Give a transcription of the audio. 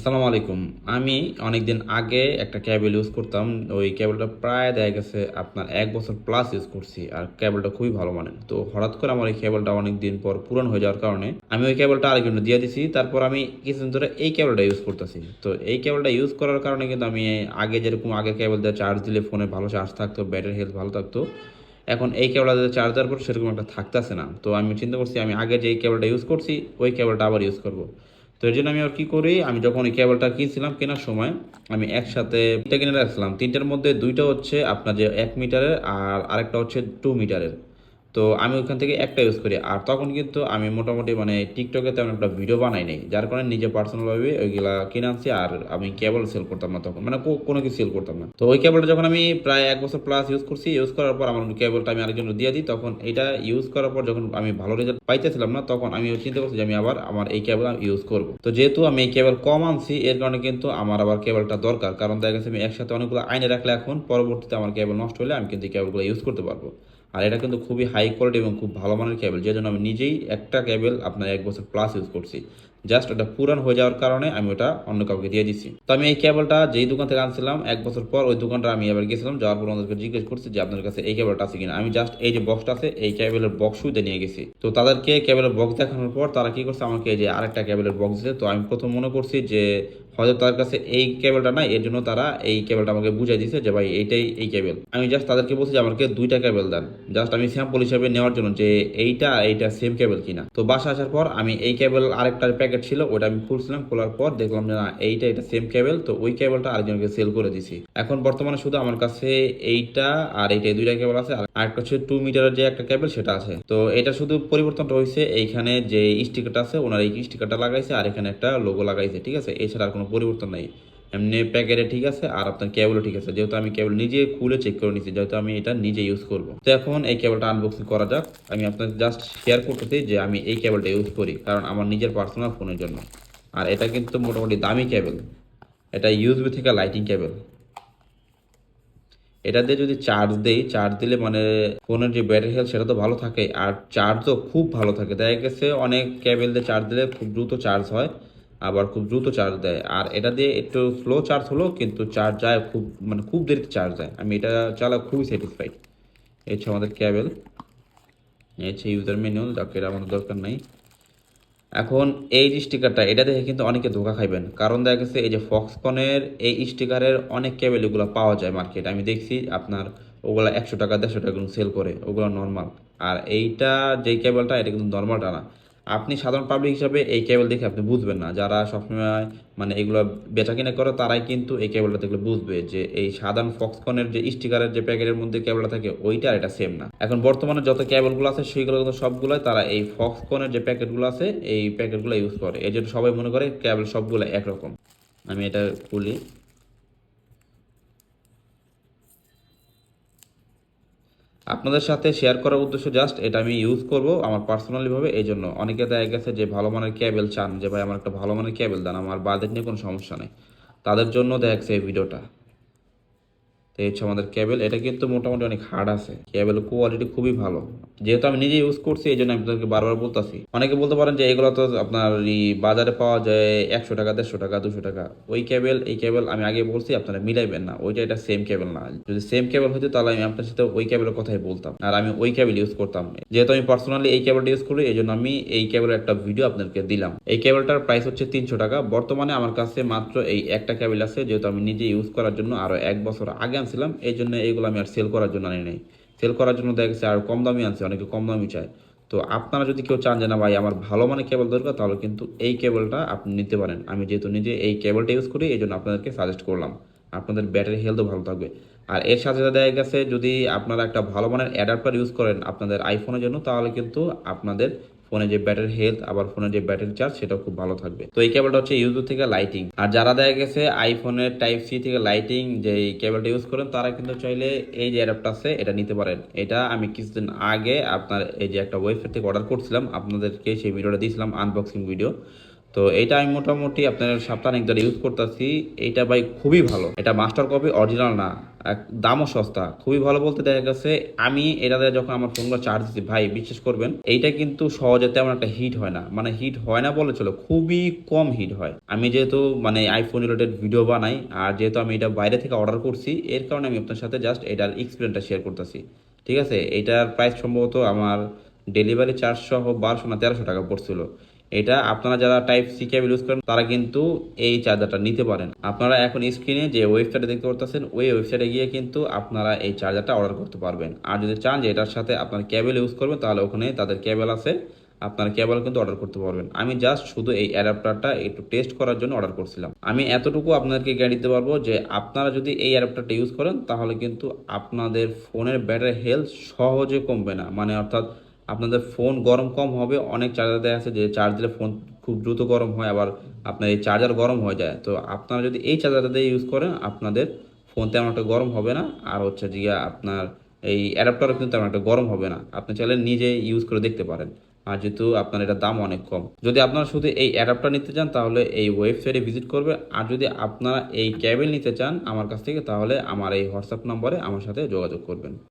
আসসালামু আলাইকুম। আমি অনেকদিন আগে একটা কেবল ইউজ করতাম। ওই কেবলটা প্রায় দেখা গেছে আপনার ১ বছর প্লাস ইউজ করছি। আর কেবলটা খুবই ভালো মানের। তো হঠাৎ করে আমার এই কেবলটা অনেকদিন পর পুরানো হয়ে যাওয়ার কারণে আমি ওই কেবলটা আরেকজনকে দিয়ে দিছি। তারপর আমি কিছুদিন ধরে এই কেবলটা ইউজ করতেছি। তো এই কেবলটা ইউজ করার কারণে কিন্তু আমি আগে যেরকম আগের কেবল দিয়ে চার্জ দিলে ফোনে ভালো চার্জ থাকতো, ব্যাটারি হেলথ ভালো থাকতো। এখন এই কেবলটা দিয়ে চার্জ দেওয়ার পর সেরকম একটা থাকতেছে না। তো আমি চিন্তা করছি আমি আগে যে কেবলটা ইউজ করছি ওই কেবলটা আবার ইউজ করব। তো এর জন্য আমি আর কি করি, আমি যখন এই কেবলটা কিনছিলাম কেনার সময় আমি একসাথে তিনটা কিনে রাখছিলাম। তিনটার মধ্যে দুইটা হচ্ছে আপনার যে 1 মিটারের আর আরেকটা হচ্ছে 2 মিটারের। তো আমি ওইখান থেকে একটা ইউজ করি। আর তখন কিন্তু আমি মোটামুটি মানে টিকটকে তেমন একটা ভিডিও বানাই নাই, যার কারণে নিজে পার্সোনালভাবে ওইগুলা কিনে আনছি। আর আমি কেবল সেল করতাম না তখন, মানে কোনো কিছু সেল করতাম না। তো ওই কেবলটা যখন আমি প্রায় 1 বছর প্লাস ইউজ করছি, ইউজ করার পর আমার কেবলটা আমি আরেকজন দিয়ে দিই। তখন এটা ইউজ করার পর যখন আমি ভালো রেজাল্ট পাইতেছিলাম না, তখন আমি চিন্তা করছি যে আমি আবার আমার এই কেবল ইউজ করব। তো যেহেতু আমি এই কেবল কম আনছি, এর কারণে কিন্তু আমার আবার কেবলটা দরকার। কারণ দেখা গেছে আমি একসাথে অনেকগুলো আইনে রাখলে এখন পরবর্তীতে আমার কেবল নষ্ট হলে আমি কিন্তু এই কেবলগুলো ইউজ করতে পারবো। আর এটা কিন্তু খুবই হাই কোয়ালিটি এবং খুব ভালো মানের কেবল, যে জন্য আমি নিজেই একটা কেবল আপনার 1 বছর প্লাস ইউজ করছি। জাস্ট ওটা পুরান হয়ে যাওয়ার কারণে আমি ওটা অন্য কাউকে দিয়ে দিচ্ছি। তো আমি এই কেবলটা যেই দোকান থেকে আনছিলাম 1 বছর পর, ওই দোকানটা আমি এবার গেছিলাম, যাওয়ার পর ওদেরকে জিজ্ঞেস করছি যে আপনার কাছে এই কেবলটা আছে কিনা। আমি জাস্ট এই যে বক্সটা আছে এই কেবলের বক্সুইতে নিয়ে গেছি। তো তাদেরকে কেবলের বক্স দেখানোর পর তারা কি করছে, আমাকে এই যে আরেকটা কেবলের বক্স দিতে। তো আমি প্রথম মনে করছি যে হয়তো তার কাছে এই কেবলটা নাই, এর জন্য তারা এই কেবলটা আমাকে বুঝাই দিছে যে ভাই এইটাই এই কেবল। আমি জাস্ট তাদেরকে বলছি যে আমাকে দুইটা কেবল দেন, জাস্ট আমি স্যাম্পল হিসেবে নেওয়ার জন্য যে এইটা সেম কেবল কিনা। তো বাসা আসার পর আমি এই কেবল আরেকটার প্যাকেট ছিল ওটা আমি খুলছিলাম, খোলার পর দেখলাম যে না এটা সেম কেবল। তো ওই কেবলটা আরেকজনকে সেল করে দিছি। এখন বর্তমানে শুধু আমার কাছে এইটা আর এইটা দুইটা কেবল আছে। আর আরেকটা হচ্ছে 2 মিটারের যে একটা কেবল সেটা আছে। তো এটা শুধু পরিবর্তনটা হয়েছে এইখানে যে স্টিকারটা আছে ওনার এই স্টিকারটা লাগাইছে আর এখানে একটা লোগো লাগাইছে, ঠিক আছে। এছাড়া আর কোনো পরিবর্তন নাই। এমনি প্যাকেটে ঠিক আছে আর আপনার কেবলও ঠিক আছে, যেহেতু আমি কেবল নিজে খুলে চেক করে নিচ্ছি, যেহেতু আমি এটা নিজে ইউজ করব। তো এখন এই কেবলটা আনবক্সিং করা যাক। আমি আপনাদের জাস্ট শেয়ার করতেছি যে আমি এই কেবলটা ইউজ করি কারণ আমার নিজের পার্সোনাল ফোনের জন্য। আর এটা কিন্তু মোটামুটি দামি কেবল। এটা ইউএসবি থেকে লাইটিং কেবল। এটা দিয়ে যদি চার্জ দেই, চার্জ দিলে মানে ফোনের যে ব্যাটারি হেলথ সেটা তো ভালো থাকে আর চার্জও খুব ভালো থাকে। দেখা গেছে অনেক কেবল দিয়ে চার্জ দিলে খুব দ্রুত চার্জ হয়, আবার খুব দ্রুত চার্জ দেয়। আর এটা দিয়ে একটু স্লো চার্জ হলো কিন্তু চার্জ যায় খুব, মানে খুব দেরিতে চার্জ দেয়। আমি এটা চালা খুবই স্যাটিসফাইড। এই হচ্ছে আমাদের কেবল, এই হচ্ছে ইউজার ম্যানুয়াল, যাকে এটা আমাদের দরকার নাই। এখন এই যে স্টিকারটা এটা দেখে কিন্তু অনেকে ধোকা খাইবেন, কারণ দেখা গেছে এই যে ফক্সকনের এই স্টিকারের অনেক কেবল এগুলো পাওয়া যায় মার্কেটে। আমি দেখছি আপনার ওগুলা 100 টাকা 150 টাকা সেল করে, ওগুলো নর্মাল। আর এইটা যেই কেবলটা এটা কিন্তু নর্মালটা না। আপনি সাধারণ পাবলিক হিসাবে এই কেবল দেখে আপনি বুঝবেন না, যারা সবসময় মানে এগুলো বেচা কিনা করে তারাই কিন্তু এই কেবলটা দেখলে বুঝবে যে এই সাধারণ ফক্সকনের যে স্টিকারের যে প্যাকেটের মধ্যে কেবলটা থাকে ওইটা আর এটা সেম না। এখন বর্তমানে যত কেবলগুলো আছে সেইগুলো কিন্তু সবগুলোই তারা এই ফক্সকনের যে প্যাকেটগুলো আছে এই প্যাকেটগুলো ইউজ করে, এই জন্য সবাই মনে করে কেবল সবগুলো একরকম। আমি এটা খুলি। আপনাদের সাথে শেয়ার করার উদ্দেশ্য জাস্ট এটা আমি ইউজ করব আমার পার্সোনালি ভাবে। এই জন্য অনেকে দেখা গেছে যে ভালো মানের কেবল চান, যে ভাই আমার একটা ভালো মানের কেবল দেন, আমার বাজেট নিয়ে কোনো সমস্যা নেই, তাদের জন্য দেখা গেছে এই ভিডিওটা। তো এই হচ্ছে আমাদের কেবল। এটা কিন্তু মোটামুটি অনেক হার্ড আছে, কেবল কোয়ালিটি খুবই ভালো। যেহেতু আমি নিজে ইউজ করছি এই জন্য আমি আপনাদেরকে বারবার বলতেছি। অনেকে বলতে পারেন যে এগুলো তো আপনার এই বাজারে পাওয়া যায় 100 টাকা 150 টাকা 200 টাকা। ওই কেবল এই কেবল আমি আগে বলছি আপনারা মিলাইবেন না, ওইটা এটা সেম কেবল না। যদি সেম কেবল হতো তাহলে আমি আপনার সাথে ওই কেবলের কথাই বলতাম আর আমি ওই কেবল ইউজ করতাম। যেহেতু আমি পার্সোনালি এই কেবলটা ইউজ করি এই জন্য আমি এই কেবলের একটা ভিডিও আপনাদেরকে দিলাম। এই কেবলটার প্রাইস হচ্ছে 300 টাকা। বর্তমানে আমার কাছে মাত্র এই একটা কেবল আছে, যেহেতু আমি নিজে ইউজ করার জন্য আরো 1 বছর আগে আনছিলাম, এই জন্য এইগুলো আমি আর সেল করার জন্য আনি নাই। সেল করার জন্য দেখা গেছে আর কম দামি আনছে, অনেকে কম দামি চায়। তো আপনারা যদি কেউ চান যে না ভাই আমার ভালো মানের কেবল দরকার, তাহলে কিন্তু এই কেবলটা আপনি নিতে পারেন। আমি যেহেতু নিজে এই কেবলটা ইউজ করি এই জন্য আপনাদেরকে সাজেস্ট করলাম। আপনাদের ব্যাটারি হেলথও ভালো থাকবে। আর এর সাথে সাথে দেখা গেছে যদি আপনারা একটা ভালো মানের অ্যাডাপ্টার ইউজ করেন আপনাদের আইফোনের জন্য, তাহলে কিন্তু আপনাদের ফোনে যে ব্যাটারি হেলথ আবার ফোনের যে ব্যাটারি চার্জ সেটাও খুব ভালো থাকবে। তো এই কেবলটা হচ্ছে ইউজ থেকে লাইটিং। আর যারা দেখা গেছে আইফোনের টাইপ সি থেকে লাইটিং যে কেবলটা ইউজ করেন তারা কিন্তু চাইলে এই যে অ্যাডাপ্টার আছে এটা নিতে পারেন। এটা আমি কিছুদিন আগে আপনার এই যে একটা ওয়েবসাইট থেকে অর্ডার করছিলাম, আপনাদেরকে সেই ভিডিওটা দিয়েছিলাম আনবক্সিং ভিডিও। তো তো এইটা আমি মোটামুটি আপনার সপ্তাহে ধরে ইউজ করতেছি। এইটা ভাই খুবই ভালো, এটা মাস্টার কপি, অরিজিনাল না, দামও সস্তা, খুবই ভালো বলতে দেখা গেছে। আমি এটাতে যখন আমার ফোনগুলো চার্জ দিচ্ছি ভাই, বিশ্বাস করবেন এইটা কিন্তু সহজে তেমন একটা হিট হয় না, মানে হিট হয় না বলে চলো, খুবই কম হিট হয়। আমি যেহেতু মানে আইফোন রিলেটেড ভিডিও বানাই, আর যেহেতু আমি এটা বাইরে থেকে অর্ডার করছি, এর কারণে আমি আপনার সাথে জাস্ট এটার এক্সপিরিয়েন্সটা শেয়ার করতেছি। ঠিক আছে, এটার প্রাইস সম্ভবত আমার ডেলিভারি চার্জ সহ 1200 না 1300 টাকা পড়ছিল। এটা আপনারা যারা টাইপ সি কেবল ইউজ করেন তারা কিন্তু এই চার্জারটা নিতে পারেন। আপনারা এখন স্ক্রিনে যে ওয়েবসাইটে দেখতে পারতেছেন, ওই ওয়েবসাইটে গিয়ে কিন্তু আপনারা এই চার্জারটা অর্ডার করতে পারবেন। আর যদি চান যে এটার সাথে আপনার কেবল ইউজ করবেন, তাহলে ওখানে তাদের কেবল আছে, আপনার কেবল কিন্তু অর্ডার করতে পারবেন। আমি জাস্ট শুধু এই অ্যাডাপ্টারটা একটু টেস্ট করার জন্য অর্ডার করছিলাম। আমি এতটুকু আপনাদেরকে গ্যারান্টি দিতে পারবো যে আপনারা যদি এই অ্যাডাপ্টারটা ইউজ করেন, তাহলে কিন্তু আপনাদের ফোনের ব্যাটারি হেলথ সহজে কমবে না, মানে অর্থাৎ আপনাদের ফোন গরম কম হবে। অনেক চার্জার দেখা আছে যে চার্জ দিলে ফোন খুব দ্রুত গরম হয়, আবার আপনার এই চার্জার গরম হয়ে যায়। তো আপনারা যদি এই চার্জারটা দিয়ে ইউজ করেন, আপনাদের ফোন তেমন একটা গরম হবে না। আর হচ্ছে যে আপনার এই অ্যাডাপ্টারও কিন্তু তেমন একটা গরম হবে না। আপনি চাইলে নিজে ইউজ করে দেখতে পারেন। আর যেহেতু আপনার এটার দাম অনেক কম, যদি আপনারা শুধু এই অ্যাডাপ্টার নিতে চান তাহলে এই ওয়েবসাইটে ভিজিট করবে। আর যদি আপনারা এই কেবল নিতে চান আমার কাছ থেকে, তাহলে আমার এই হোয়াটসঅ্যাপ নম্বরে আমার সাথে যোগাযোগ করবেন।